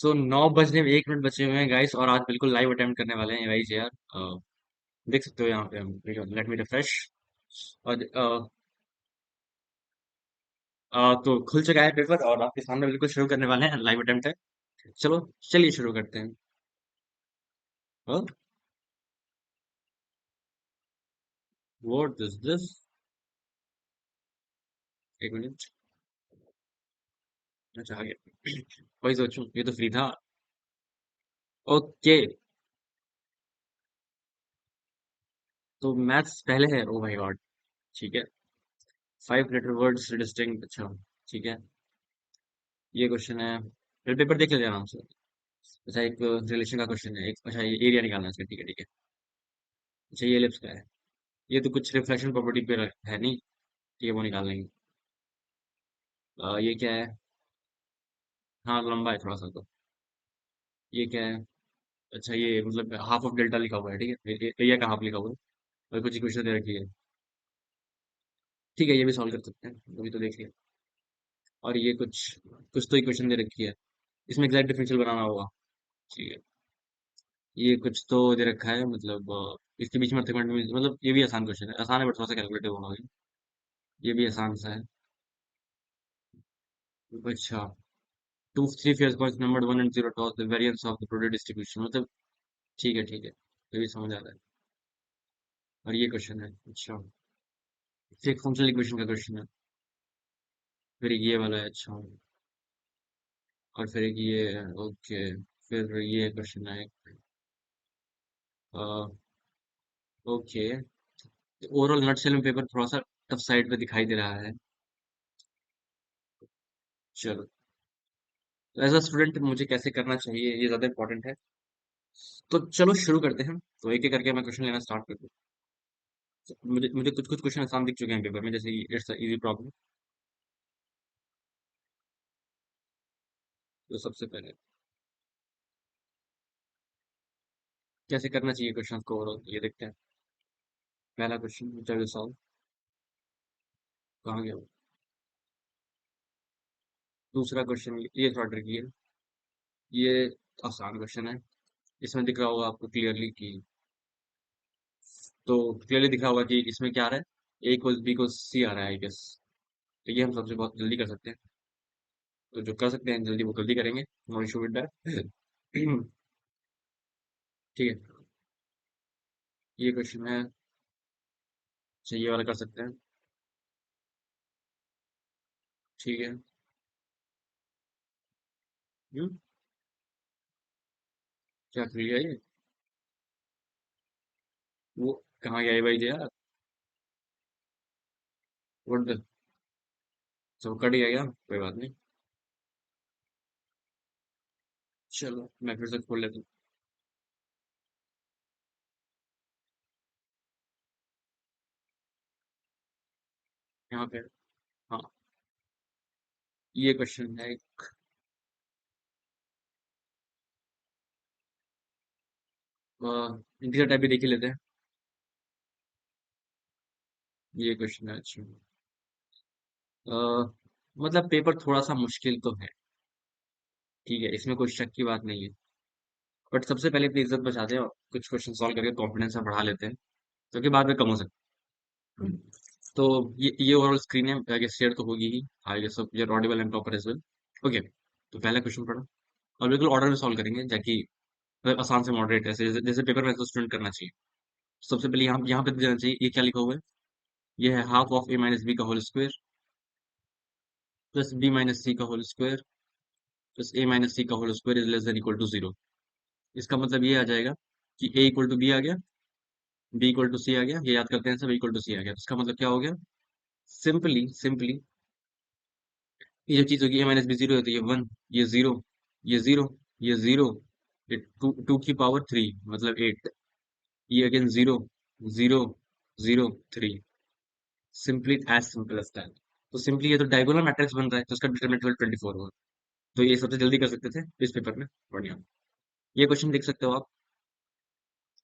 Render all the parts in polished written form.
तो 9 बजने में 1 मिनट बचे हुए हैं गाइस, और आज बिल्कुल लाइव अटेम्प्ट करने वाले हैं गाइस यार। देख सकते हो यहाँ पे हम। Let me refresh. और तो खुल चुका है पेपर और आपके सामने बिल्कुल शुरू करने वाले हैं, लाइव अटेम्प्ट है। चलो, चलिए शुरू करते हैं। What is this? एक मिनट। अच्छा, आ गया। वही सोचूं, ये तो फ्री था। ओके। तो मैथ्स पहले है, ओ माय गॉड। ठीक है। 5 लेटर वर्ड्स डिस्टिंक्ट। अच्छा, ठीक है। ये क्वेश्चन है, फिर पेपर देख लेते हैं आराम से। अच्छा, एक रिलेशन का क्वेश्चन है, एक अच्छा ये एरिया निकालना है इसका। ठीक है, ठीक है। अच्छा, ये एलिप्स का है। ये तो कुछ रिफ्लेक्शन प्रॉपर्टी पे है नहीं। ठीक है, वो निकाल लेंगे। ये क्या है? हाँ, लंबा है थोड़ा सा तो। ये क्या है? अच्छा, ये मतलब हाफ ऑफ डेल्टा लिखा हुआ है। ठीक है, एरिया का हाफ लिखा हुआ है। और कुछ इक्वेशन दे रखी है। ठीक है, ये भी सॉल्व कर सकते हैं, अभी तो देख लिया। और ये कुछ कुछ तो इक्वेशन दे रखी है। इसमें एग्जैक्ट डिफरेंशियल बनाना होगा। ठीक है। ये कुछ तो दे रखा है, मतलब इसके बीच में अर्थमेटिक में, मतलब ये भी आसान क्वेश्चन है, आसान है बट थोड़ा सा कैलकुलेटिव होगा ये। ये भी आसान सा है। अच्छा, two three pairs points number 1 and 0 toss the variance of the product distribution, मतलब ठीक है, ठीक है, ये भी समझ आ रहा है। और ये क्वेश्चन है, अच्छा, एक फंक्शनल इक्वेशन का क्वेश्चन है। फिर ये वाला है, अच्छा। और फिर एक ये है, ओके। फिर ये क्वेश्चन है एक, ओके। ओवरऑल नट सेल में पेपर थोड़ा सा टफ साइड पे दिखाई दे रहा है। चलो, एज अ स्टूडेंट मुझे कैसे करना चाहिए ये ज्यादा इंपॉर्टेंट है। तो चलो शुरू करते हैं। तो एक एक करके मैं क्वेश्चन लेना स्टार्ट कर दूँ। मुझे मुझे कुछ कुछ क्वेश्चन आसान दिख चुके हैं पेपर में, जैसे इट्स इजी प्रॉब्लम। तो सबसे पहले कैसे करना चाहिए क्वेश्चन को ओवरऑल, ये देखते हैं। पहला क्वेश्चन, चलो सॉल्व। कहाँ गया वो? दूसरा क्वेश्चन, ये थोड़ा ट्रिकी है। ये आसान क्वेश्चन है। इसमें दिख रहा होगा आपको क्लियरली कि, तो क्लियरली दिख रहा होगा कि इसमें क्या आ रहा है, ए इक्वल्स बी इक्वल्स सी आ रहा है, आई गेस। तो ये हम सबसे बहुत जल्दी कर सकते हैं। तो जो कर सकते हैं जल्दी वो जल्दी करेंगे, नो इशू विद दैट। ठीक है। ये क्वेश्चन है, अच्छा ये वाला कर सकते हैं। ठीक है। हम्म, क्या कर लिया ये? वो कहाँ गया है भाई यार? व्हाट द, सब कट गया क्या? कोई बात नहीं। चलो मैं फिर से खोल लेता हूँ। यहाँ पे, हाँ, ये क्वेश्चन है। इंटीजर टाइप भी देख ही लेते हैं। ये क्वेश्चन है, अच्छा। अ, मतलब पेपर थोड़ा सा मुश्किल तो है। ठीक है, इसमें कोई शक की बात नहीं है। बट सबसे पहले अपनी इज्जत बचाते हैं और कुछ क्वेश्चन सॉल्व करके कॉन्फिडेंस बढ़ा लेते हैं, क्योंकि बाद में कम हो सकता है। तो ये ओवरऑल स्क्रीन है, आई गेस शेयर तो होगी ही। I guess you're audible and proper as well. Okay. तो पहला क्वेश्चन पढ़ो, और बिल्कुल ऑर्डर में सॉल्व करेंगे, ताकि मतलब आसान से मॉडरेट, ऐसे जैसे जैसे पेपर में स्टूडेंट करना चाहिए। सबसे पहले यहाँ पे देना चाहिए, ये क्या लिखा हुआ है? ये है half of A minus B का whole square plus B minus C का whole square plus A minus C का whole square is less than equal to 0। इसका मतलब ये आ जाएगा कि ए इक्वल टू बी आ गया, बी इक्वल टू सी आ गया, ये याद करते हैं सब, इक्वल टू सी आ गया। तो इसका मतलब क्या हो गया? सिंपली सिंपली, ये जो चीज होगी ए माइनस बी जीरो है, तो ये 1, ये 0, ये 0, ये 0, ये 2 की पावर 3 मतलब 8, ये again 0, 0, 0, 3। Simply as simple as that. तो सिंपली ये तो डायगोनल मैट्रिक्स बन रहा है, तो इसका डिटरमिनेंट 24 होगा। तो ये सबसे जल्दी कर सकते थे इस पेपर में। बढ़िया। ये क्वेश्चन देख सकते हो आप।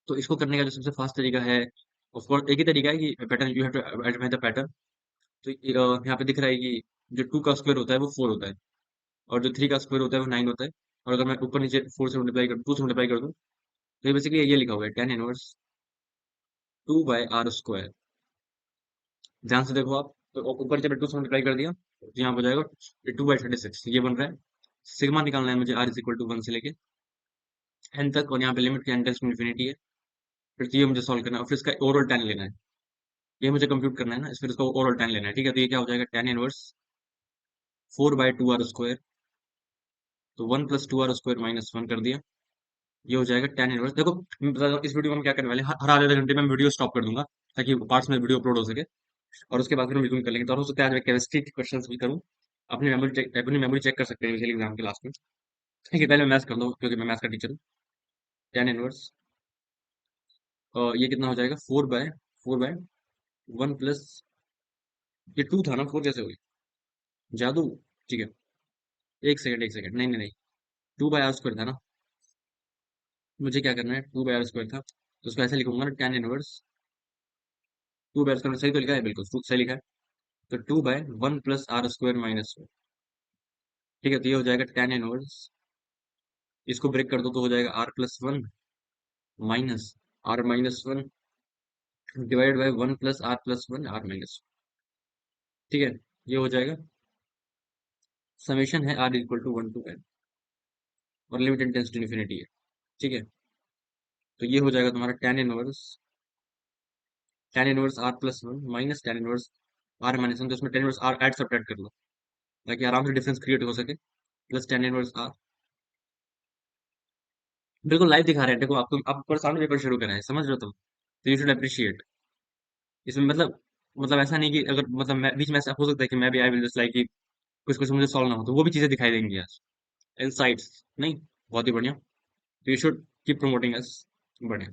तो इसको करने का जो सबसे फास्ट तरीका है, ऑफ कोर्स एक ही तरीका है कि pattern, you have to identify the pattern. तो यहाँ पे दिख रहा है कि जो 2 का स्क्वायर होता है वो 4 होता है, और जो 3 का स्क्वायर होता है वो 9 होता है, और अगर मैं ऊपर नीचे 4 से मल्टीप्लाई कर 2 से मल्टीप्लाई कर दूं तो ये बेसिकली ये लिखा हुआ है tan इनवर्स 2/r²। ध्यान से देखो आप, तो ऊपर जब 2 से मल्टीप्लाई कर दिया तो यहाँ हो जाएगा 2/36, ये बन रहा है। सिग्मा निकालना है मुझे r इज इक्वल टू 1 से लेके n तक, और यहाँ पे limit n tends to infinity है। फिर तो ये मुझे सॉल्व करना है और फिर इसका ओवरऑल tan लेना है। ये मुझे कंप्यूट करना है ना, फिर इसका ओवरऑल tan लेना है। ठीक है, तो ये क्या हो जाएगा, tan इनवर्स 4/2r²। तो 1 + 2r² - 1 कर दिया, ये हो जाएगा tan इनवर्स। देखो मैं बता दूं, इस वीडियो में हम क्या करने वाले हैं, हर आधे आधे घंटे में वीडियो स्टॉप कर दूंगा ताकि पार्ट्स में वीडियो अपलोड हो सके, और उसके बाद फिर हम रिज्यूम कर लेंगे। तो हो सकता है आज मैं केमिस्ट्री के क्वेश्चन भी करूँ। अपनी मेमोरी चेक कर सकते हैं इसीलिए एग्जाम के लास्ट में। ठीक है, पहले मैं मैथ्स कर दूँ क्योंकि मैं मैथ्स का टीचर हूँ। tan इनवर्स ये कितना हो जाएगा, 4/1 प्लस, ये 2 था ना, 4 कैसे हो गया, जादू। ठीक है, एक सेकंड, नहीं नहीं नहीं, 2/r² था ना, मुझे क्या करना है, 2/r² था तो उसको ऐसे लिखूंगा ना, tan इनवर्स 2/r², सही तो लिखा है, बिल्कुल सही लिखा है। तो 2/1 + r² - 1। ठीक है, तो ये हो जाएगा tan इनवर्स, इसको ब्रेक कर दो तो हो जाएगा r+1 minus r-1 divide by 1 + r+1 r-। ठीक है, ये हो जाएगा, समेशन है r equal to 1 to n, और लिमिट टेंड्स टू इन्फिनिटी है। ठीक है, तो ये हो जाएगा तुम्हारा tan inverse r+1 minus tan inverse r-1, तो इसमें tan inverse r add subtract कर लो ताकि आराम से डिफरेंस क्रिएट हो सके, प्लस tan इनवर्स r। बिल्कुल लाइव दिखा रहे हैं, देखो आपको, आप पर सामने पेपर शुरू करा है, समझ रहे हो तुम, तो यू शुड अप्रिशिएट। इसमें मतलब ऐसा नहीं कि अगर मतलब मैं बीच में ऐसा हो सकता है कि मैं भी आई विल जस्ट लाइक कि कुछ कुछ मुझे सॉल्व ना हो तो वो भी चीजें दिखाई देंगी आज, इनसाइट्स नहीं। बहुत ही बढ़िया, तो यू शुड कीप प्रमोटिंग अस। बढ़िया,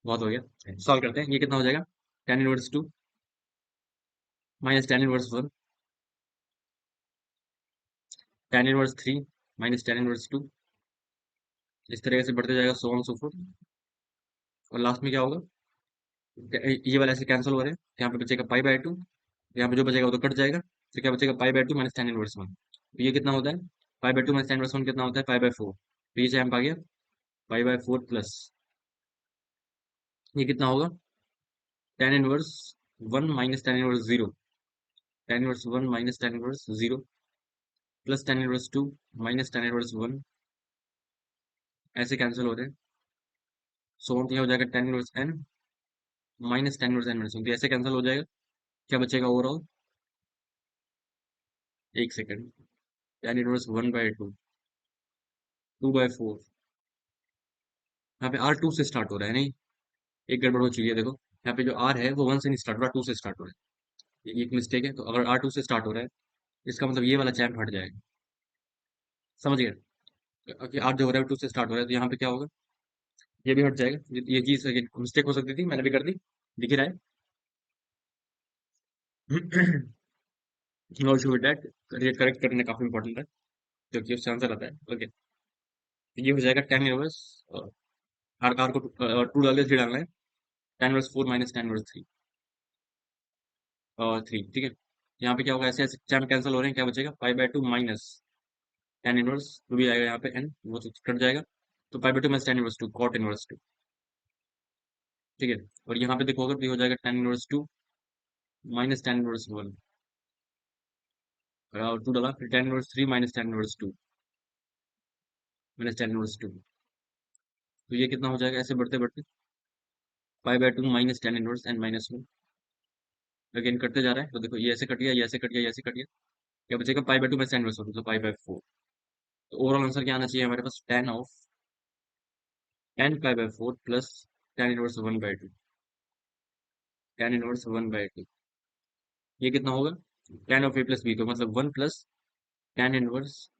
बहुत हो गया, सॉल्व करते हैं। ये कितना हो जाएगा, tan inverse 2 minus tan inverse 1, tan inverse 3 minus tan inverse 2, इस तरीके से बढ़ते जाएगा, सो ऑन सो फोर्थ। और लास्ट में क्या होगा, ये वाला ऐसे कैंसिल हो रहे हैं, यहाँ पे बचेगा π/2, यहाँ पे जो बचेगा वो तो कट जाएगा, तो क्या बचेगा, π/2 माइनस tan इनवर्स 1। तो ये कितना होता है, π/2 माइनस tan इनवर्स 1 कितना होता है, π/4। तो ये चैम्प आ गया, π/4 प्लस, ये कितना होगा, tan inverse 1 minus tan inverse 0, tan inverse 1 minus tan inverse 0 plus tan inverse 2 minus tan inverse 1, ऐसे कैंसिल हो रहे हैं। सो ये हो जाएगा tan inverse n minus tan inverse n-1, ऐसे कैंसिल हो जाएगा। क्या बचेगा ओवरऑल, एक सेकंड, tan इनवर्स 1/2, 2/4, यहाँ पे R 2 से स्टार्ट हो रहा है, नहीं, एक गड़बड़ हो चुकी है, देखो यहाँ पे जो R है वो 1 से नहीं स्टार्ट हो रहा, 2 से स्टार्ट हो रहा है, ये एक मिस्टेक है। तो अगर R 2 से स्टार्ट हो रहा है, इसका मतलब ये वाला चैम्प हट जाएगा, समझ गए, कि R जो हो रहा है 2 से स्टार्ट हो रहा है, तो यहाँ पे क्या होगा, ये भी हट जाएगा। ये चीज मिस्टेक हो सकती थी, मैंने भी कर दी, दिख ही रहा है। नो इशू विद दैट, ये करेक्ट करना काफी इंपॉर्टेंट है क्योंकि उससे आंसर आता है। ओके, ये हो जाएगा tan इनवर्स, आर आर को 2 डाल के 3 डालना है, tan inverse 4 minus tan inverse 3, ठीक है। यहाँ पे क्या होगा, ऐसे ऐसे टर्म कैंसिल हो रहे हैं, क्या बचेगा, π/2 माइनस tan इनवर्स 2 भी आएगा यहाँ पे, n वो तो कट जाएगा, तो π/2 minus tan inverse 2 cot inverse 2। ठीक है, और यहाँ पे देखो अगर भी हो जाएगा tan inverse 2 minus tan inverse 1, और 2 डाला, फिर tan inverse 3 minus tan inverse 2 minus tan inverse 2, तो ये कितना हो जाएगा, ऐसे बढ़ते बढ़ते π/2 minus tan inverse n-1, again कटते जा रहा है। तो देखो ये ऐसे कट गया, ये ऐसे कट गया, ये ऐसे कट गया, क्या बचेगा, π/2 माइनस tan इनवर्स 1, तो π/4। तो ओवरऑल आंसर क्या आना चाहिए हमारे पास, tan of n π/4 plus tan inverse 1/2, tan inverse 1/2, ये कितना होगा, tan of a plus B, तो मतलब 1 plus tan inverse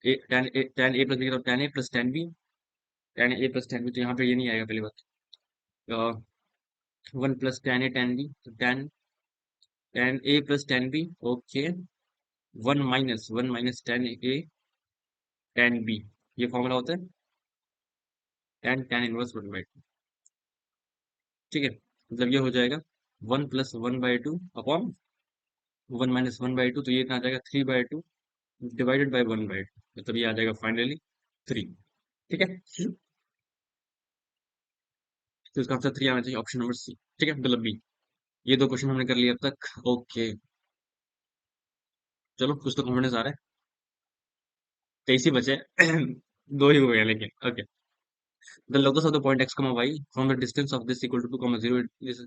A, tan a plus B, तो tan a plus tan b, tan a plus tan b, तो यहाँ पे ये नहीं आएगा, पहली बात। 1 plus tan a tan b, तो tan a plus tan b, okay, 1 minus tan a tan b, ये फॉर्मूला होता है tan इनवर्स 1/2। ठीक है, मतलब ये हो जाएगा 1 + 1/2 अपॉन 1 - 1/2, तो ये इतना आ जाएगा 3/2 डिवाइडेड बाई 1/2। मतलब ये आ जाएगा फाइनली 3। ठीक है, तो इसका आंसर 3 आना चाहिए, ऑप्शन नंबर सी। ठीक है, मतलब बी। ये दो क्वेश्चन हमने कर लिया अब तक। ओके, चलो कुछ तो कॉन्फिडेंस आ रहा है। 23 ही बचे। दो ही हो गए लेकिन। Okay, the locus of the point x, y from the distance of this equal to 2, 0 is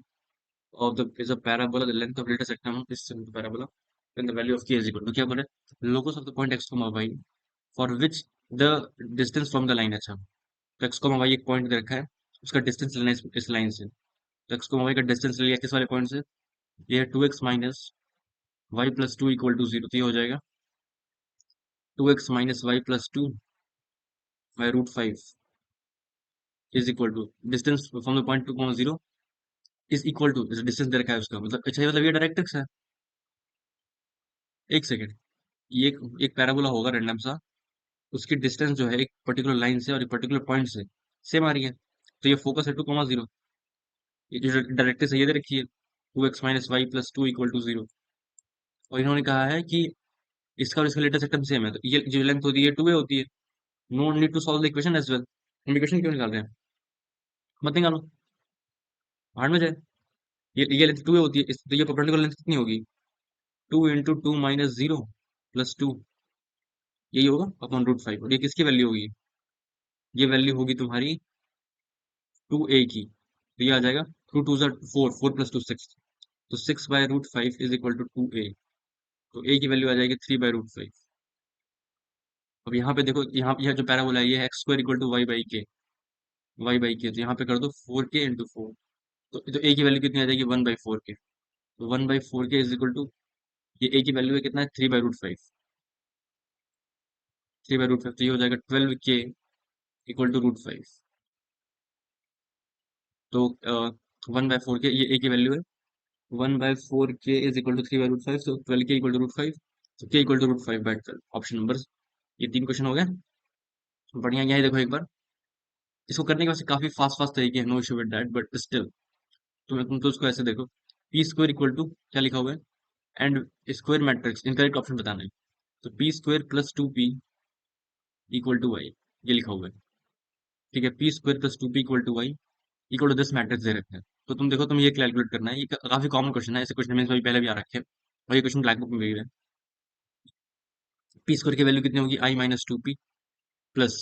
of the is a parabola, the length of data sectum is similar to parabola, then the value of k is equal to, क्या बोले, locus of the point x, y for which the distance from the line, अच्छा, तो x, y एक point दे रखा है, उसका distance लेना है इस लाइन से। तो x, y का डिस्टेंस ले लिया किस वाले पॉइंट से, ये है 2x minus Y plus two equal to 0, तो ये हो जाएगा 2x minus Y plus two by root 5 is equal to distance from the point 2, 0 is equal to, distance दे रखा है उसका, मतलब अच्छा, ये मतलब ये डायरेक्ट है। एक सेकेंड, ये एक पैराबोला होगा रैंडम सा, उसकी डिस्टेंस जो है एक पर्टिकुलर लाइन से और एक पर्टिकुलर पॉइंट से सेम आ रही है, तो ये फोकस है 2, 0। ये जो डायरेक्टरी सही दे रखी है 2x minus Y plus two equal to 0, और इन्होंने कहा है कि इसका और इसका लेटर सेक्टम सेम है, तो ये जो लेंथ होती है 2a होती है। No need to solve the equation as well. हम इक्वेशन क्यों निकाल रहे हैं, मत निकालो, भाड़ में जाए। ये लेंथ 2a होती है, तो ये परपेंडिकुलर लेंथ कितनी होगी, 2 × 2 - 0 प्लस 2, यही होगा अपॉन रूट 5। और ये किसकी वैल्यू होगी, ये वैल्यू होगी तुम्हारी 2a की, तो ये आ जाएगा 2 × 2 = 4, 4 + 2 = 6, तो 6/√5 इज इक्वल टू 2a। तो a की वैल्यू आ जाएगी 3/√5। अब यहाँ पे देखो, यहाँ यह जो पैराबोला है ये है x² = y/k, तो यहाँ पे कर दो 4k × 4, तो a की वैल्यू कितनी आ जाएगी 1/4k। तो 1/4k इज इक्वल टू, ये a की वैल्यू है कितना है 3/√5, 3/√5, तो ये हो जाएगा 12k = √5। तो 1/4k ये a की वैल्यू है, 1/4k इज इक्वल टू 3/√5, तो 12k = √5, तो k = √5/12, ऑप्शन नंबर। ये 3 क्वेश्चन हो गए, बढ़िया। यहाँ देखो एक बार, इसको करने के वैसे काफी फास्ट फास्ट तरीके हैं, no issue with that, but still तुम तो उसको ऐसे देखो, p² = क्या लिखा हुआ है, and square matrix, incorrect option बताना है, तो p² + 2p = y, ये लिखा हुआ है। ठीक है, p² + 2p = y equal to this matrix दे रखे हैं। तो तुम देखो, तुम ये कैलकुलेट करना है, ये काफी कॉमन क्वेश्चन है, ऐसे क्वेश्चन में पहले भी आ रखे हैं, और ये क्वेश्चन ब्लैक बुक में भी है। p² की वैल्यू कितनी होगी, i - 2p प्लस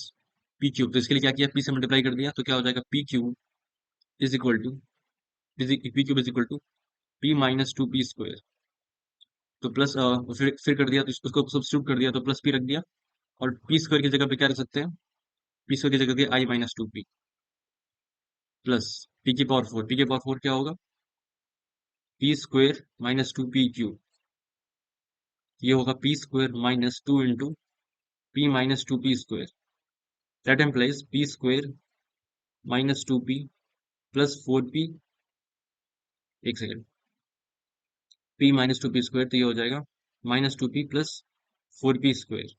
p³, तो इसके लिए क्या किया, p से मल्टीप्लाई कर दिया, तो क्या हो जाएगा p³ is equal to, p³ is equal to p - 2p², तो प्लस फिर कर दिया, तो उसको सब्स्टिट्यूट कर दिया, तो प्लस p रख दिया, और p² की जगह पे क्या रख सकते हैं, p² की जगह पे i - 2p plus p⁴, p⁴ क्या होगा, p² - 2p³, ये होगा p² - 2 into p - 2p², that employees p² - 2p plus 4p, एक सेकेंड, p - 2p², तो ये हो जाएगा -2p प्लस 4p²,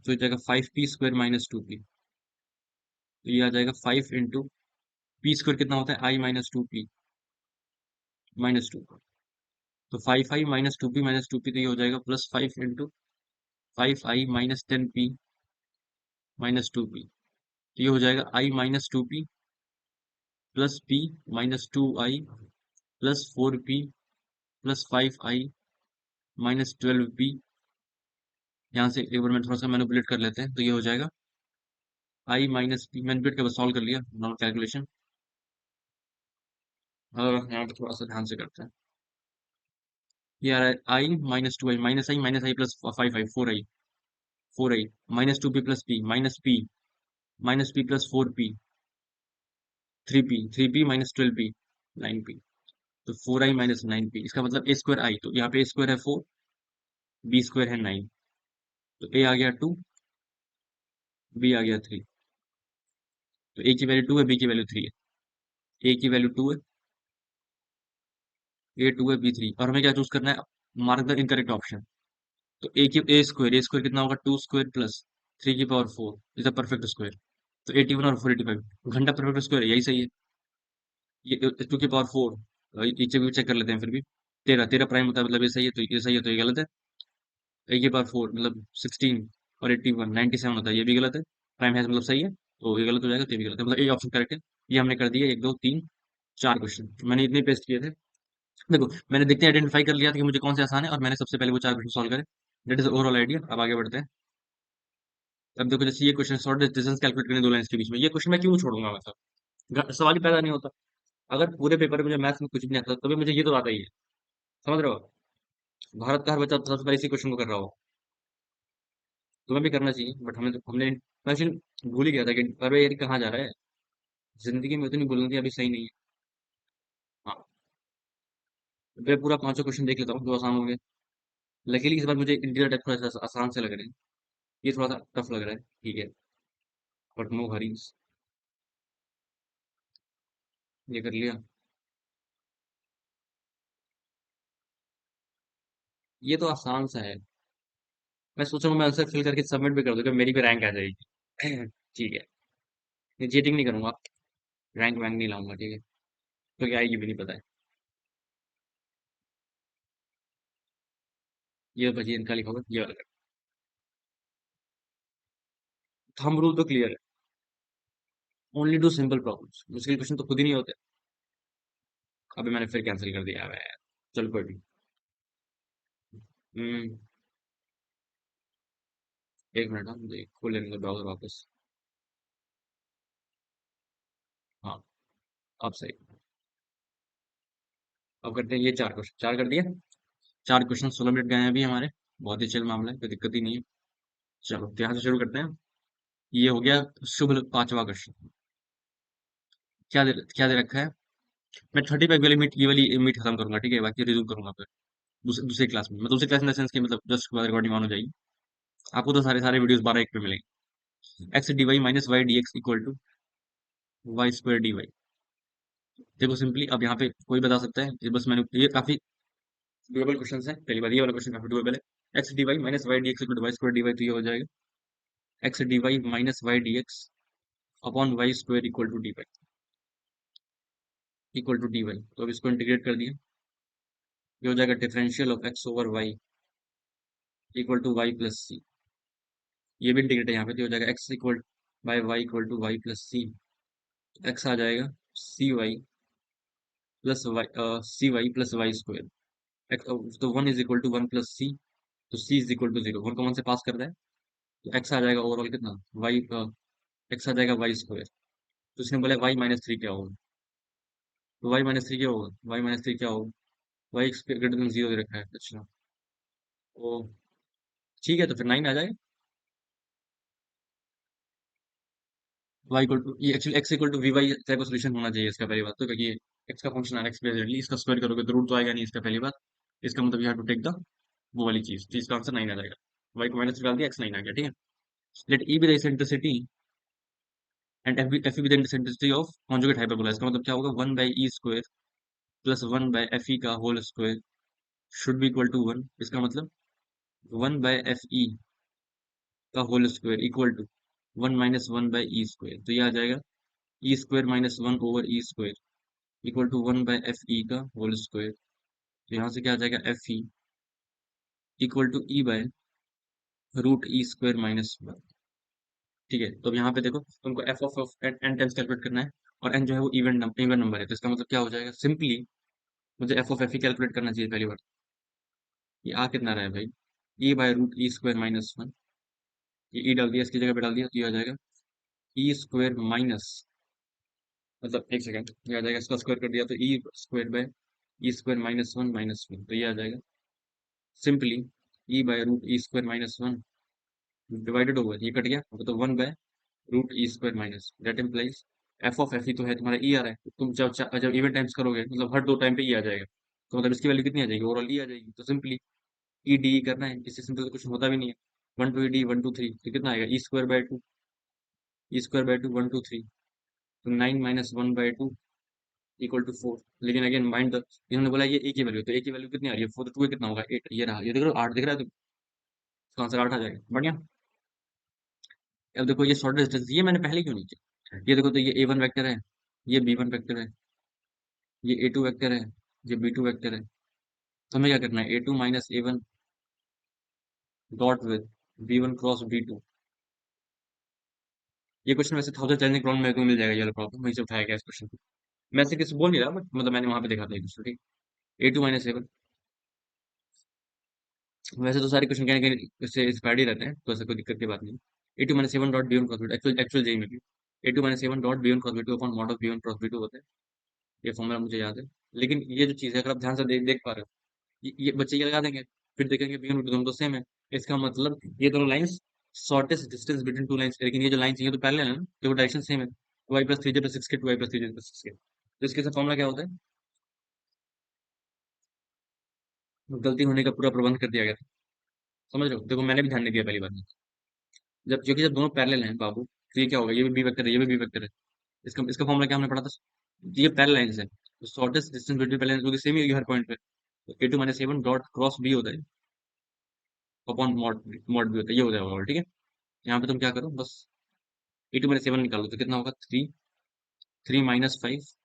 तो ये जाएगा 5p² - 2p, तो ये आ जाएगा 5 इंटू p² कितना होता है, i - 2p -2, तो 5i - 2p, तो ये हो जाएगा plus 5 into 5i - 10p -2p, तो ये हो जाएगा i - 2p plus p -2i plus 4p plus 5i - 12p। यहाँ से एक बार मैं थोड़ा सा मैनिपुलेट कर लेते हैं, तो ये हो जाएगा i - p, मैनिपुलेट के बाद सॉल्व कर लिया नॉर्मल कैलकुलेशन। और यहाँ पे थोड़ा सा ध्यान से करते हैं, ये आ रहा है i - 2i -i plus 5i 4i -2p plus p -p plus 4p 3p -12p 9p, तो 4i - 9p, इसका मतलब a²i, तो यहाँ पे a² है 4, b² है 9, तो a आ गया 2, b आ गया 3, तो a की वैल्यू 2 है, b की वैल्यू 3 है, a की वैल्यू 2 है, a 2 है, b 3, और हमें क्या चूज करना है, मार्क द इनकरेक्ट ऑप्शन। तो a² कितना होगा, 2² plus 3⁴ is a perfect square, तो 81 और 485 घंटा परफेक्ट स्क्वायर है, यही सही है। ये 2⁴, नीचे भी चेक कर लेते हैं, फिर भी 13 प्राइम होता है, मतलब ये सही है, तो ये सही है, तो ये गलत है। ए के पावर 4 मतलब 16 और 81 97 होता है, ये भी गलत है। प्राइम हैश मतलब सही है, तो ये गलत हो जाएगा, तो ये भी गलत है, मतलब ए ऑप्शन करेक्ट है। ये हमने कर दिया, 1 2 3 4 क्वेश्चन मैंने इतने पेस्ट किए थे। देखो मैंने देखते हैं आइडेंटिफाई कर लिया था कि मुझे कौन से आसान है, और मैंने सबसे पहले वो 4 क्वेश्चन सॉल्व करे। That is overall idea. अब आगे बढ़ते हैं। अब देखो जैसे ये क्वेश्चन शॉर्ट डिस्टेंस कैलकुलेट करने दो लाइंस के बीच में, ये क्वेश्चन मैं क्यों छोड़ूंगा, मतलब सवाल ही पैदा नहीं होता। अगर पूरे पेपर में मुझे मैथ्स में कुछ भी नहीं आता तभी मुझे ये तो आता ही है। समझ रहे हो? भारत का हर बच्चा तो सबसे पहले इसी क्वेश्चन को कर रहा हो। तुम्हें भी करना चाहिए, बट हमने मैं actually भूल ही गया था कि अरे यार कहाँ जा रहा है। जिंदगी में इतनी बुलंदी अभी सही नहीं है। हाँ, मैं पूरा पांचों क्वेश्चन देख लेता हूँ जो आसान होंगे। लकीली इस बार मुझे इंडिया टाइप थोड़ा सा आसान से लग रहे हैं। ये थोड़ा सा टफ लग रहा है, ठीक है, बट नो हरीज। ये कर लिया। ये तो आसान सा है। मैं सोच रहा हूँ मैं आंसर फिल करके सबमिट भी कर दूंगा, मेरी भी रैंक आ जाएगी। ठीक है। ये चीटिंग नहीं करूंगा, रैंक वैंक नहीं लाऊंगा, ठीक है, क्योंकि आएगी भी नहीं पता है। ये बची इनका लिखा होगा, ये वाला। थंब रूल तो क्लियर है। ओनली डू सिंपल प्रॉब्लम्स, मुश्किल क्वेश्चन तो खुद ही नहीं होते। अभी मैंने फिर कैंसिल कर दिया है। चल कोई नहीं। हम्म, 1 मिनट, हाँ मुझे खोल लेने दो ब्राउजर वापस। हाँ, अब सही। अब करते हैं ये 4 क्वेश्चन, 4 कर दिए। 4 क्वेश्चन 16 मिनट गए हैं अभी हमारे। बहुत ही चिल मामला है, कोई दिक्कत ही नहीं है। चलो तो यहाँ से शुरू करते हैं। ये हो गया शुभ पांचवा क्वेश्चन। क्या दे रखा है? मैं 35 वाली मीट, ये वाली मीट खत्म करूंगा, ठीक है, बाकी रिज्यूम करूंगा फिर दूसरी क्लास में। मैं दूसरी क्लास इन द सेंस की मतलब जस्ट रिकॉर्डिंग ऑन हो जाएगी। आपको तो सारे सारे वीडियोस 12 एक पे मिलेंगे। X D Y minus Y D x equal to Y square D y. देखो सिंपली अब यहाँ पे कोई बता सकता है, ये बस मैंने ये काफी डुएबल क्वेश्चन है। पहली बार ये वाला क्वेश्चन काफी डुएबल है। X D Y minus Y D x equal to Y square D Y, तो ये हो जाएगा X D Y minus Y D X upon Y square equal to D Y. तो अब इसको इंटीग्रेट कर दिया, ये हो जाएगा differential of X over Y equal to Y plus C. ये भी इंटीग्रेट है यहाँ पे, तो हो जाएगा X equal by Y equal to Y plus C. X आ जाएगा सी वाई प्लस वाई, सी वाई प्लस वाई स्क्वायर। तो 1 = 1 प्लस सी, तो सी इज इक्वल टू 0, 1 को 1 से पास कर रहा है। तो एक्स आ जाएगा ओवरऑल कितना, वाई, एक्स आ जाएगा वाई स्क्वायर। तो इसने बोला y-3 क्या होगा, तो y-3 क्या होगा, y-3 क्या होगा, वाई ग्रेटर देन 0 दे रखा है, अच्छा। तो ठीक है, तो फिर 9 आ जाएगा। y इक्वल टू, ये actually x equal to v y type का सोल्यूशन होना चाहिए इसका, पहली बात तो, क्योंकि x का फंक्शन आ रहा है एक्सप्रेसली, इसका स्क्वायर करोगे तो रूट तो आएगा नहीं इसका, पहली बात। इसका मतलब you have to take the वो वाली चीज, तो इसका आंसर 9 आ जाएगा। y को माइनस डाल दिया, x 9 आ गया, ठीक है। Let e be the eccentricity and f be the eccentricity of conjugate hyperbola. इसका मतलब क्या होगा, 1/e² प्लस 1/fe का whole square should be equal to 1। इसका मतलब 1/fe का whole square equal to 1 - 1/e²। तो ये आ जाएगा e² - 1/e² equal to 1/fe का होल स्क्वायर। तो यहाँ से क्या आ जाएगा, fe equal to e by root e² - 1। ठीक है, तो अब यहाँ पे देखो तुमको f of n times calculate करना है, और एन जो है वो इवन नंबर है, तो इसका मतलब क्या हो जाएगा, सिंपली मुझे F of F he calculate करना चाहिए पहली बार। ये आ कितना रहा है भाई, e/√e²-1। ये ई डाल दिया, इसकी जगह पे डाल दिया, तो ये आ जाएगा e² माइनस, मतलब एक सेकंड, ये आ जाएगा, इसका स्क्वायर कर दिया तो e² - 1 - 1, तो ये आ जाएगा सिंपली e/√e²-1 डिवाइडेड ओवर, ये कट गया, तो 1/√e²-, that implies F of F ही तो है तुम्हारा, ई आ रहा है, तो तुम जब जब इवन टाइम्स करोगे मतलब हर 2 टाइम पे ई आ जाएगा, तो मतलब इसकी वैल्यू कितनी आ जाएगी, ओवरऑल ई आ जाएगी। तो सिंपली ई डी करना है, इससे सिंपल तो कुछ होता भी नहीं है। 1 2 डी 1 2 3, तो कितना आएगा, e² बाय 2 1 2 3, तो 9 - 1/2 इक्वल टू 4। लेकिन अगेन माइंड द, इन्होंने बोला ये ए की वैल्यू, तो ए की वैल्यू कितनी आ रही है 4, तो 2 कितना होगा 8, ये रहा, ये देख रहे हो 8 दिख रहा है, तो इसका आंसर 8 आ जाएगा, बढ़िया। अब देखो ये शॉर्ट डिस्टेंस, ये मैंने पहले क्यों नहीं किया, ये देखो, तो ये ए वन वैक्टर है, ये बी वन वैक्टर है, ये ए टू वैक्टर है, ये बी टू वैक्टर है। तो हमें क्या करना है, A two minus A one dot with B1 cross B2। ये क्वेश्चन वैसे थाउजेंड चैलेंजिंग प्रॉब्लम मेरे को मिल जाएगा, ये वाला प्रॉब्लम वहीं से उठाया गया इस क्वेश्चन को। मैं ऐसे किसी बोल नहीं रहा, बट मतलब मैंने वहां पे देखा था ये क्वेश्चन, ठीक। A2 - 7। वैसे तो सारे क्वेश्चन कहीं ना कहीं इससे इंस्पायर्ड ही रहते हैं, तो ऐसा कोई दिक्कत की बात नहीं। A2 - 7 dot B1 cross B2, actual JEE में भी A2 - 7 dot B1 cross B2 upon mod of B1 cross B2 होता है। ये फॉर्मूला मुझे याद है। लेकिन ये जो चीज़ है, अगर आप ध्यान से देख देख पा रहे हो, ये बच्चे ये लगा देंगे, फिर देखेंगे B1 B2 दोनों तो सेम है। इसका मतलब ये दोनों lines shortest distance between two lines, लेकिन ये जो लाइंस ये तो पैरेलल है ना, तो डायरेक्शन सेम है। 2i+3j+6 के 2i+3j+6 के, तो इसके साथ फॉर्मूला क्या होता है? गलती होने का पूरा प्रबंध कर दिया गया था। समझ रहे हो? देखो मैंने भी ध्यान नहीं दिया पहली बार में। जब क्योंकि जब दोनों पैरेलल हैं बाबू, तो ये क्या होगा, ये भी बी वेक्टर है, ये भी बी वेक्टर है। इसका इसका फॉर्मूला क्या हमने पढ़ा था? ये पैरेलल लाइंस है, तो shortest distance between parallel lines same ही होगी हर पॉइंट पे। तो A2 - 7 डॉट क्रॉस बी होता है, अपॉन मॉड मॉड बी होता है, ये हो जाएगा, ठीक है। यहाँ पे तुम क्या करो, बस A2 - 7 निकालो, तो कितना होगा? 3, 3 - 5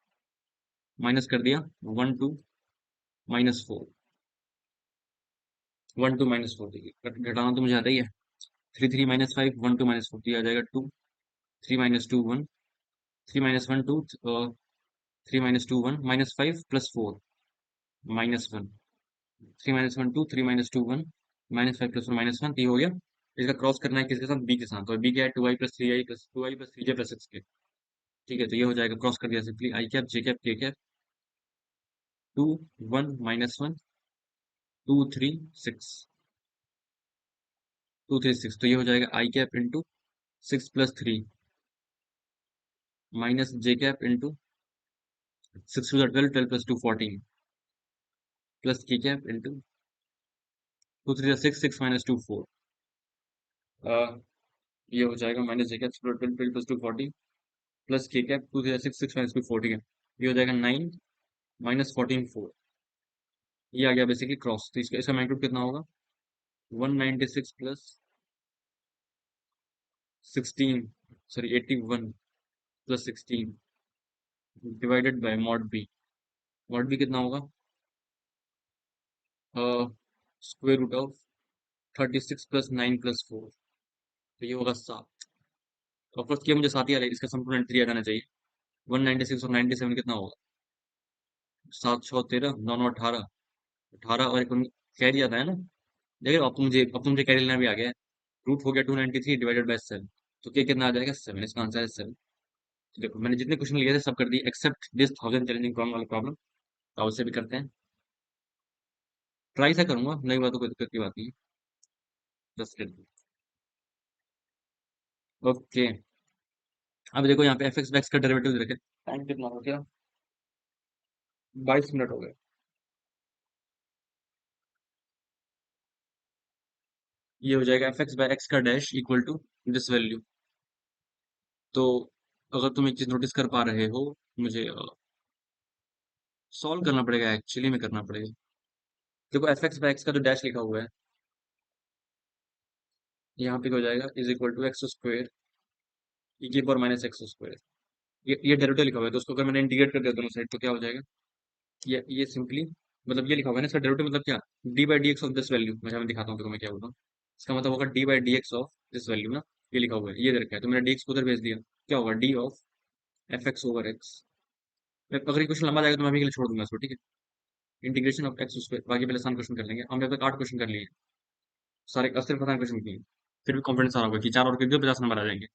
माइनस कर दिया, 1 2 - 4, 1 2 - 4, देखिए घटाना तो मुझे आता ही है। 3 3 - 5 1 2 - 4, तो ये आ जाएगा 2। 3 - 2 1, 3 - 1 2, 3 - 2 1 -5 + 4 -1। 3 - 1 2, 3 - 2 1 -5 + 4 -1, तो ये हो गया। इसका क्रॉस करना है किसके साथ? बी के साथ, और बी क्या है? 2i+3j+6 के। ठीक है, तो ये हो जाएगा, क्रॉस कर दिया सिंपली, आई कैप जे कैप के कैप, 2 1 - 1 2 3 6, 2 3 6, तो ये हो जाएगा आई कैप इंटू 6 + 3 माइनस जे कैप इंटू 6 2 12, 12 + 2 14 प्लस के कैप इंटू 2 3 6, 6 - 2 4। ये हो जाएगा माइनस जे कैप 12 12 + 2 14 प्लस के कैप 2 3 6, 6 - 2 4, ठीक है। ये हो जाएगा 9 -14 4। ये आ गया बेसिकली क्रॉस, तो इसका इसका मैग्नीट्यूड कितना होगा? 196 plus 16, sorry 81 plus 16 divided by mod b. Mod b कितना होगा? स्क्वायर रूट ऑफ 36 + 9 + 4, तो ये होगा 7। ऑफकोर्स किया मुझे 7 ही आ रहा है, इसका सम टू 93 आ जाना चाहिए। 196 और 97 कितना होगा? 7 6 13, 9 9 18, 18 और एक कैरी आता है ना। देखिए अब तो मुझे कैरी लेना भी आ गया है। रूट हो गया 293 डिवाइडेड बाय 7, तो क्या कितना आ जाएगा? 7। इसका आंसर है 7। देखो मैंने जितने क्वेश्चन लिए थे सब कर दिए, except this thousand challenging problem वाला प्रॉब्लम, तो उससे भी करते हैं। ट्राई सा करूंगा, नई बात तो कोई दिक्कत की बात नहीं है। बस ओके। अब देखो यहाँ पे एफ एक्स बैक्स का डेरिवेटिव रखे, टाइम कितना हो गया? 22 मिनट हो गए। ये हो जाएगा एफ एक्स बाय एक्स का dash equal to this value. तो अगर तुम एक चीज नोटिस कर पा रहे हो, मुझे सॉल्व करना पड़ेगा, एक्चुअली में करना पड़ेगा। देखो एफ एक्स बाय एक्स का जो डैश लिखा हुआ है, यहाँ पे क्या हो जाएगा? Is equal to X square E की पावर माइनस एक्स स्क्वायर। ये डेरिवेटिव लिखा हुआ है, तो उसको अगर मैंने इंटीग्रेट कर दिया दोनों साइड, तो क्या हो जाएगा? ये सिंपली, मतलब ये लिखा हुआ है ना, इसका डेरिवेटिव मतलब क्या? D by D x of this value, मैं दिखाता हूँ देखो मैं क्या बोल रहा हूँ। इसका मतलब होगा D by D x of this value ना। ये लिखा हुआ है, ये दे रखा है, तो मैंने डी एक्स को उधर भेज दिया। क्या होगा? D of F x over x. अगर ये क्वेश्चन लंबा जाएगा तो मैं अभी के लिए छोड़ दूंगा इसको, ठीक है। इंटीग्रेशन ऑफ एक्स स्क्वायर, बाकी पहले आसान क्वेश्चन कर लेंगे। हमने अब तक 8 क्वेश्चन कर लिए हैं, सारे 80 क्वेश्चन किए हैं। फिर भी कॉन्फिडेंस आ रहा होगा कि 4 और कर दिए 50 नंबर आ जाएंगे।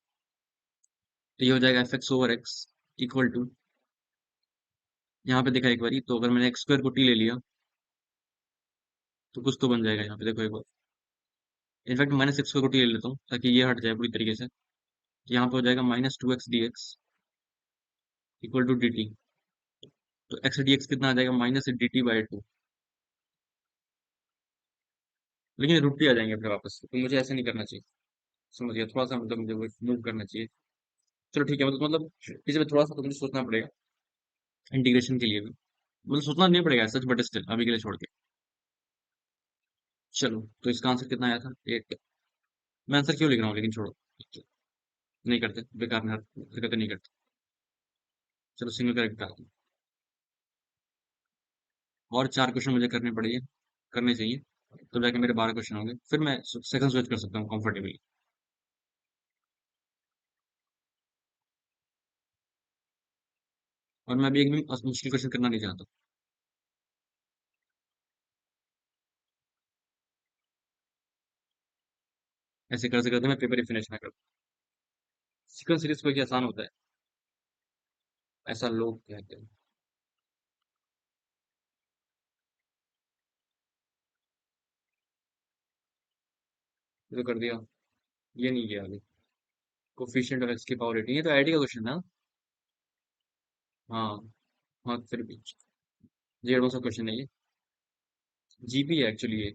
तो ये हो जाएगा f x over x equal to, यहाँ पे देखा एक बारी, तो अगर मैंने एक्स स्क्वायर को टी ले लिया, तो कुछ तो बन जाएगा यहाँ पे, देखो एक बार। इनफैक्ट माइनस एक्स स्क्वायर को टी ले लेता हूँ ताकि ये हट जाए पूरी तरीके से। तो यहाँ पे हो जाएगा -2x dx equal to d t. तो एक्स डी एक्स कितना आ जाएगा? -dt/2। लेकिन रूट टी आ जाएंगे फिर वापस, तो मुझे ऐसे नहीं करना चाहिए। समझिए, थोड़ा सा मतलब मुझे मूव करना चाहिए। चलो ठीक है, मतलब इसमें थोड़ा सा तो मुझे सोचना पड़ेगा इंटीग्रेशन के लिए भी, मतलब सोचना नहीं पड़ेगा सच, बट स्टिल अभी के लिए छोड़ के। चलो, तो इसका आंसर कितना आया था? 8। मैं आंसर क्यों लिख रहा हूँ, लेकिन छोड़ो, नहीं करते, बेकार में हरकतें नहीं करते। चलो सिंगल करेक्ट करते हैं। और 4 क्वेश्चन मुझे करने चाहिए। तो जाके मेरे 12 क्वेश्चन होंगे, फिर मैं सेकंड स्विच कर सकता हूँ कंफर्टेबली। और मैं अभी एक भी मुश्किल क्वेश्चन करना नहीं चाहता। ऐसे करते करते मैं पेपर ही फिनिश ना कर। सीक्वेंस सीरीज कोई आसान होता है, ऐसा लोग कहते हैं। ये तो कर दिया। ये नहीं किया अभी। कोफिशिएंट ऑफ एक्स की पावर 18, ये तो आईडी का क्वेश्चन था। हाँ। हाँ फिर भी ये एडवांस का क्वेश्चन है ये। जीपी है एक्चुअली ये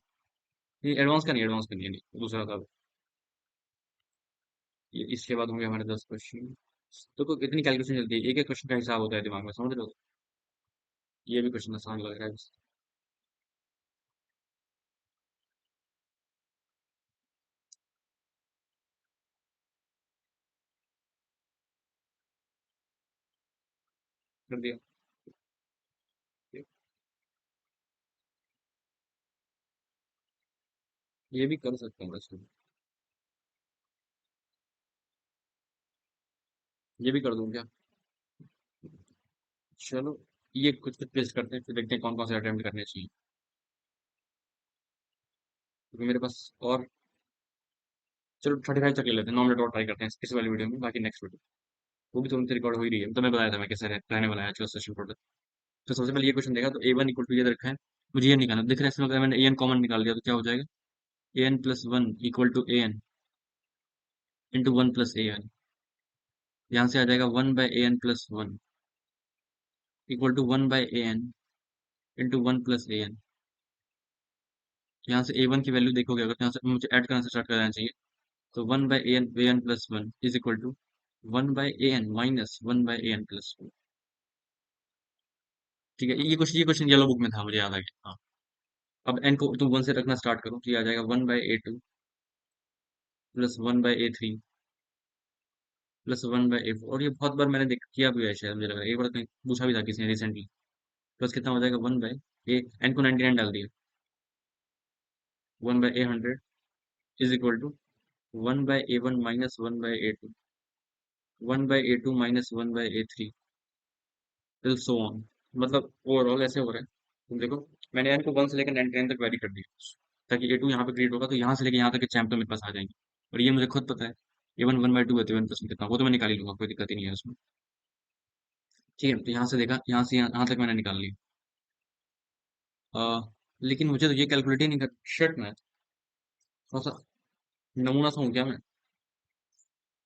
एडवांस का नहीं, एडवांस का नहीं है, नहीं दूसरा था। ये इसके बाद होंगे हमारे 10 क्वेश्चन। तो कोई इतनी कैलकुलेशन चलती है, एक एक क्वेश्चन का हिसाब होता है दिमाग में, समझ रहे हो? ये भी क्वेश्चन आसान लग रहा है बस। कर दिया। ये भी कर सकते हैं वैसे। ये भी कर दूं क्या? चलो, ये कुछ कुछ टेस्ट करते हैं, फिर देखते हैं कौन कौन से अटेम्प्ट करने चाहिए। क्योंकि मेरे पास और, चलो 35 तक ले लेते हैं, 9 मिनट और ट्राई करते हैं इस वाली वीडियो में, बाकी नेक्स्ट वीडियो। वो भी तुरंत रिकॉर्ड हो ही रही है, तो मैं बताया था मैं कैसे रहने वाला है आज का सेशन प्रोडक्ट। तो सबसे पहले ये क्वेश्चन देखा, तो A1 इक्वल टू ये रखा है। मुझे ये निकालना दिख रहा है, इसमें अगर मैंने AN कॉमन निकाल दिया तो क्या हो जाएगा? AN+1 equal to AN into 1+AN। यहाँ से आ जाएगा 1/AN+1 equal to 1/AN into 1+AN। यहाँ से A1 की वैल्यू देखोगे, अगर यहाँ से मुझे ऐड करना से स्टार्ट करना चाहिए, तो 1/AN+1 is equal to 1/AN minus 1/AN+1। ठीक है, ये क्वेश्चन येलो बुक में था, मुझे याद आ गया। हाँ। अब एन को तुम 1 से रखना स्टार्ट करो, तो ये आ जाएगा 1/A2 + 1/A3 +1/A4। और ये बहुत बार मैंने देख किया भी है शायद, मुझे लग रहा है एक बार कहीं पूछा भी था किसी ने रिसेंटली। प्लस कितना हो जाएगा 1/A, एन को 99 डाल दिया, 1/A100 is equal to 1/A1 minus 1/A2, 1/A2 minus 1/A3 till so on. मतलब ओवरऑल ऐसे हो रहा है, तुम देखो, मैंने एन को 1 से लेकर 99 तक वैरी कर दिया, ताकि A2 यहाँ पे क्रिएट होगा, तो यहाँ से लेकर यहाँ तक के चैंप तो मेरे पास आ जाएंगे। और ये मुझे खुद पता है, A1 1/2 है, तो 1 कितना, वो तो मैं निकाल ही लूंगा, कोई दिक्कत ही नहीं है उसमें। ठीक है, तो यहाँ से देखा, यहाँ से यहाँ तक मैंने निकाल लिया। लेकिन मुझे तो ये कैलकुलेट ही नहीं कर शर्ट में, थोड़ा सा नमूना सा हूँ क्या मैं?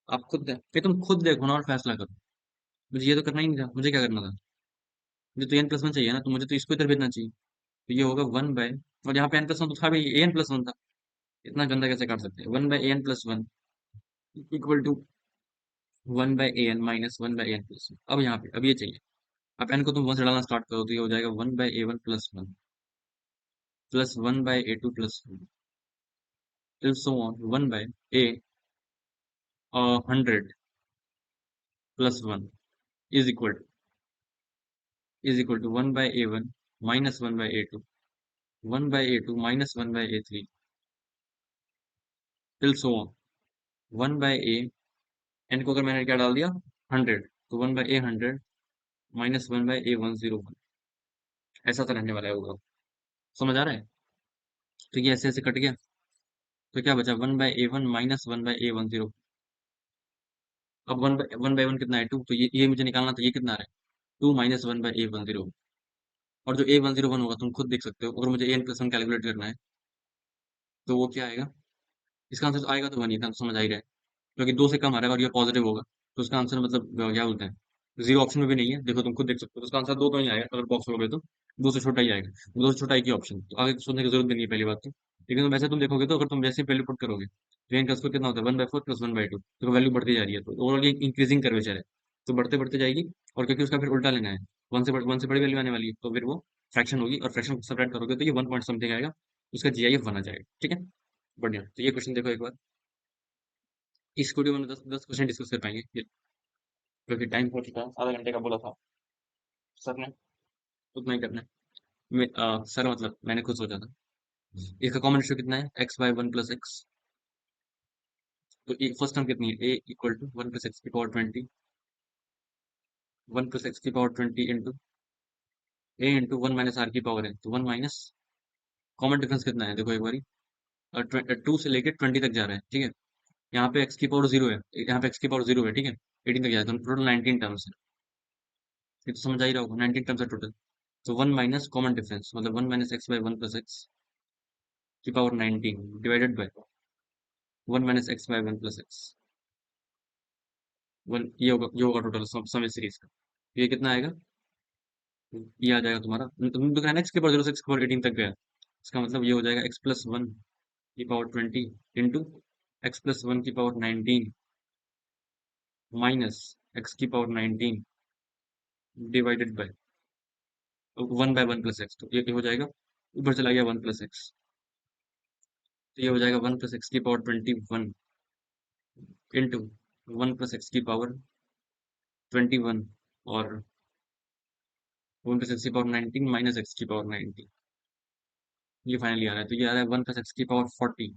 आप खुद तुम खुद देखो ना और फैसला करो। मुझे ये तो करना ही नहीं था, मुझे क्या करना था? मुझे तो N+1 चाहिए ना, तो मुझे तो इसको इधर भेजना चाहिए। तो ये होगा 1 बाय, और यहाँ पे N+1 तो था भी, AN+1 था। इतना गंदा कैसे कर सकते हैं? 1/AN+1 equal to 1/AN minus 1/AN+1। अब यहाँ पे अब ये चाहिए। अब एन को तुम 1 से डालना स्टार्ट करो, तो ये हो जाएगा 1/A1+1 plus 1/A2+1 till so on 1/A100+1 is equal to 1/A1 minus 1/A2, 1/A2 minus 1/A3 till so on 1/A, n को अगर मैंने क्या डाल दिया 100, तो 1/A100 माइनस 1/A101। ऐसा तो रहने वाला है होगा, समझ आ रहा है? तो ये ऐसे ऐसे कट गया, तो क्या बचा 1/A1 माइनस 1/A10। अब वन बाई वन कितना है 2, तो ये मुझे निकालना था, ये कितना आ रहा है 2 माइनस 1/A10। और जो A101 होगा तुम खुद देख सकते हो, अगर मुझे AN+1 कैलकुलेट करना है, तो वो क्या आएगा? इसका आंसर तो आएगा तो 1 ही था, तो समझ आ ही रहा है। क्योंकि 2 से कम आ रहा है और ये पॉजिटिव होगा, तो उसका आंसर मतलब क्या बोलते हैं, जीरो ऑप्शन में भी नहीं है, देखो तुम खुद देख सकते हो, तो उसका आंसर 2 तो नहीं आएगा, अगर बॉक्स लोगे तो 2 से छोटा ही आएगा। 2 से छोटा एक ही ऑप्शन, तो आगे सोचने की जरूरत भी नहीं है पहली बात तो। लेकिन वैसे तुम देखोगे, तो अगर तुम वैसे वैल्यू पुट करोगे, तो इनका स्कोर कितना होता है 1/4 प्लस 1/2, तो वैल्यू बढ़ती जा रही है, तो ओवरऑल ये इंक्रीजिंग कर्वेचर है, तो बढ़ते बढ़ते जाएगी। और क्योंकि उसका फिर उल्टा लेना है, 1 से बड़ी वैल्यू आने वाली है, तो फिर वो फ्रैक्शन होगी, और फ्रैक्शन सेपरेट करोगे तो ये 1 पॉइंट समथिंग आएगा, उसका GIF 1 आ जाएगा। ठीक है, बढ़िया। तो ये क्वेश्चन देखो एक बार, इस वीडियो में 10 क्वेश्चन डिस्कस कर पाएंगे क्योंकि टाइम हो चुका है, आधा घंटे का बोला था सर ने, उतना ही करना है। सर मतलब मैंने खुद सोचा था। इसका कॉमन रेशियो कितना है? X by one plus X. तो फर्स्ट टर्म कितनी है? A equal to one plus X की पावर 20, वन प्लस एक्स की power 20 into A into one minus R की पावर है, तो वन माइनस कॉमन डिफरेंस कितना है? देखो एक बारी, टू से लेके 20 तक जा रहा है, ठीक है। यहाँ पे एक्स की पावर जीरो है, यहाँ पे एक्स की पावर जीरो है, ठीक है। 18 तक जा रहा है, तो टोटल 19 टर्म्स है। ये तो समझ आ ही रहा होगा, 19 टर्म्स है टोटल। तो वन माइनस कॉमन डिफरेंस मतलब one minus X by one plus X की power 19 divided by one minus X by one plus X. One ये होगा टोटल सम इस सीरीज का। ये कितना आएगा? ये आ जाएगा तुम्हारा, तुम तो कहना एक्स के पावर जीरो से एक्स के पावर 18 तक गया, इसका मतलब ये हो जाएगा एक्स प्लस वन की power 20 into x plus one की पावर 19 माइनस एक्स की power 19 divided by one by one plus X. तो ये हो जाएगा, ऊपर चला गया वन प्लस एक्स, तो ये हो जाएगा वन प्लस एक्स की power 21 into one plus X की पावर 21 और वन प्लस एक्स की पावर 19 माइनस एक्स की पावर 19। ये फाइनली आ रहा है, तो ये आ रहा है वन प्लस एक्स की पावर 40,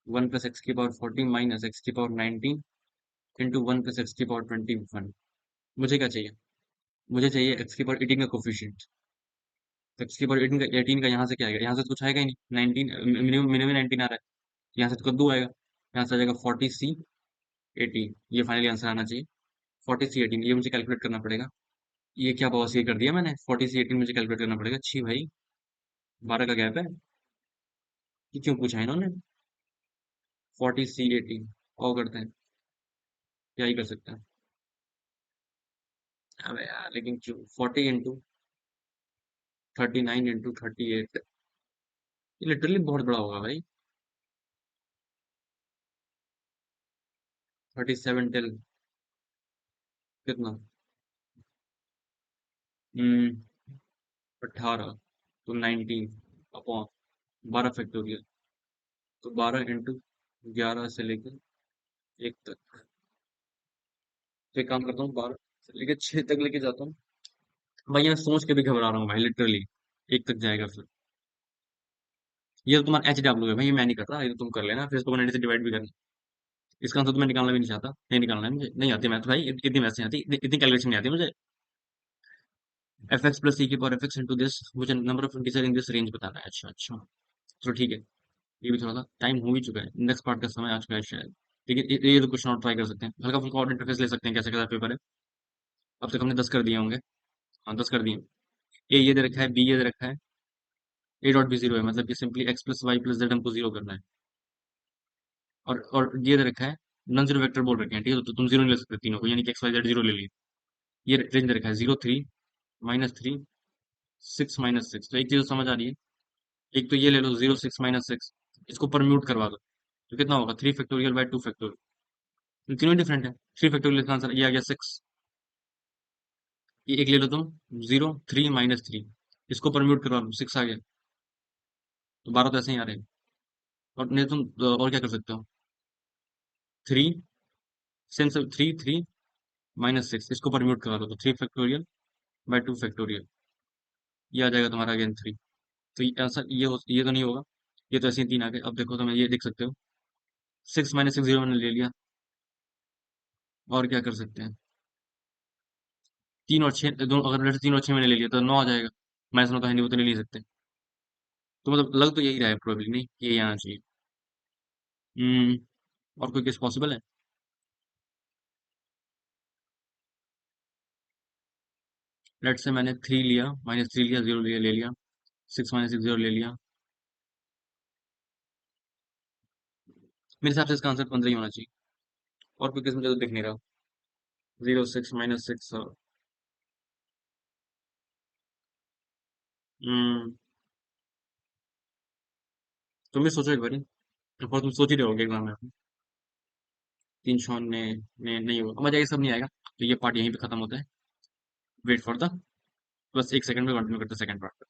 वन प्लस एक्स की पावर 40 माइनस एक्स की power 19 into one plus X की पावर 21। मुझे क्या चाहिए? मुझे चाहिए एक्स की पावर 18 का कोफिशिएंट। तो एक्स की पावर 18 का यहाँ से क्या आएगा? यहाँ से तो कुछ आएगा ही नहीं, 19 मिनिमम मिनिमम 19 आ रहा है, यहाँ से तो कद्दू आएगा, यहाँ से आ जाएगा 40C 18। ये फाइनली आंसर आना चाहिए 40C 18। ये मुझे कैलकुलेट करना पड़ेगा। ये क्या बॉस ये कर दिया मैंने, 40C 18 मुझे कैलकुलेट करना पड़ेगा। छी भाई, 12 का गैप है। ये क्यों पूछा है इन्होंने? 40C 18 और करते हैं, क्या ही कर सकते हैं। अबे यार लेकिन क्यों 40 इंटू 39 इंटू 38, ये लिटरली बहुत बड़ा होगा भाई। 37 टिल कितना? हम्म 18, तो 19 अपॉन 12 फैक्टोरियल, तो 12 इंटू 11 से लेकर एक तक। तो एक काम करता हूँ, 12 से लेकर 6 तक लेके जाता हूँ। भाई मैं सोच के भी घबरा रहा हूँ भाई, लिटरली एक तक जाएगा फिर। ये तो तुम्हारा एच डब्ल्यू है भाई, ये मैं नहीं कर रहा, ये तो तुम कर लेना, फिर इसको 90 से डिवाइड भी करना। इसका आंसर तो मैं निकालना भी नहीं चाहता, नहीं निकालना है मुझे, नहीं आती मैथ भाई, इतनी मैथ नहीं आती, इतनी कैलकुलेशन नहीं आती मुझे। एफ एक्स प्लस सी की power F X into this मुझे number of integer in this range बताना है। अच्छा अच्छा, चलो ठीक है। ये भी थोड़ा सा टाइम हो ही चुका है, नेक्स्ट पार्ट का समय आ चुका है शायद। ठीक है, ये तो क्वेश्चन और ट्राई कर सकते हैं, हल्का फुल्का और इंटरफेस ले सकते हैं, कैसे कैसा पेपर है। अब तक हमने 10 कर दिए होंगे। हाँ 10 कर दिए। ए ये दे रखा है, बी ये दे रखा है, ए डॉट बी जीरो है, मतलब कि simply x plus y plus z हमको जीरो करना है। और ये दे रखा है, नॉन जीरो वेक्टर बोल रखे हैं, ठीक है, तो तुम जीरो नहीं ले सकते तीनों को, यानी कि एक्स वाई जेड जीरो ले लिए। ये रेंज दे रखा है 0 3 -3 6 -6। तो एक चीज तो समझ आ रही है, एक तो ये ले लो 0 6 -6, इसको परम्यूट करवा दो, तो कितना होगा 3 फैक्टोरियल बाय 2 फैक्टोरियल। तीनों डिफरेंट है। 3 फैक्टोरियल का आंसर ये आ गया 6। ये एक ले लो तुम, 0 3 -3, इसको परम्यूट करवा लो, 6 आ गया। तो 12 तो ऐसे ही आ रहे हैं। और नहीं तुम और क्या कर सकते हो, 3 3 -6, इसको परम्यूट करा लो, तो 3 फैक्टोरियल बाय 2 फैक्टोरियल। ये आ जाएगा तुम्हारा अगेन 3। तो ये आंसर ये तो नहीं होगा, ये तो ऐसे ही 3 आ गए। अब देखो तुम्हें ये देख सकते हो, 6 - 6 जीरो मैंने ले लिया। और क्या कर सकते हैं, 3 और 6 दोनों, अगर मेरे से 3 और 6 मैंने ले लिया तो 9 आ जाएगा। मैथ्स में तो है नहीं, वो तो नहीं ले सकते। तो मतलब लग तो यही रहा है प्रोबेबली, नहीं ये आना चाहिए। हम्म और कोई केस पॉसिबल है? लेट से मैंने 3 लिया, -3 लिया, 0 लिया, ले लिया, 6 - 6 0 ले लिया। मेरे हिसाब से इसका आंसर 15 ही होना चाहिए, और कोई केस मुझे तो दिख नहीं रहा। 0 6 - 6। हम्म तुम भी सोचो एक बारी, और तुम सोच ही रहे होगे एग्जाम में। 3 शॉन ने नहीं होगा, मजा ये सब नहीं आएगा। तो ये पार्ट यहीं पे खत्म होता है। वेट फॉर द, बस एक सेकंड में कंटिन्यू करते हैं सेकंड पार्ट।